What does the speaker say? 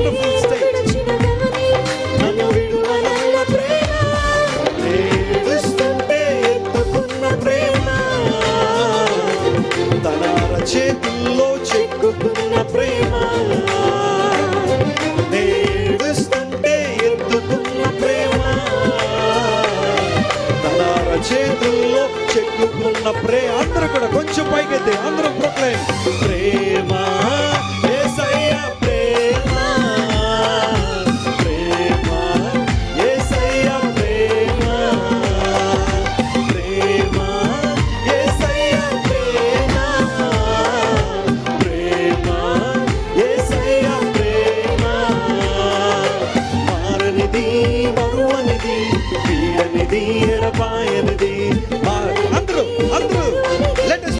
Wonderful state. నన్ను విడువనల్ల ప్రేమ, ఏడుస్తుంటే ఎత్తుకున్న ప్రేమ, తన చేతుల్లో చెక్కుకున్న ప్రేమ, ఏడుస్తుంటే ఎత్తుకున్న ప్రేమ, తన చేతుల్లో చెక్కుకున్న ప్రేమ. అందరూ కూడా కొంచెం పైకెత్తి అందరూ ప్రొక్లైమ్. ప్రేమ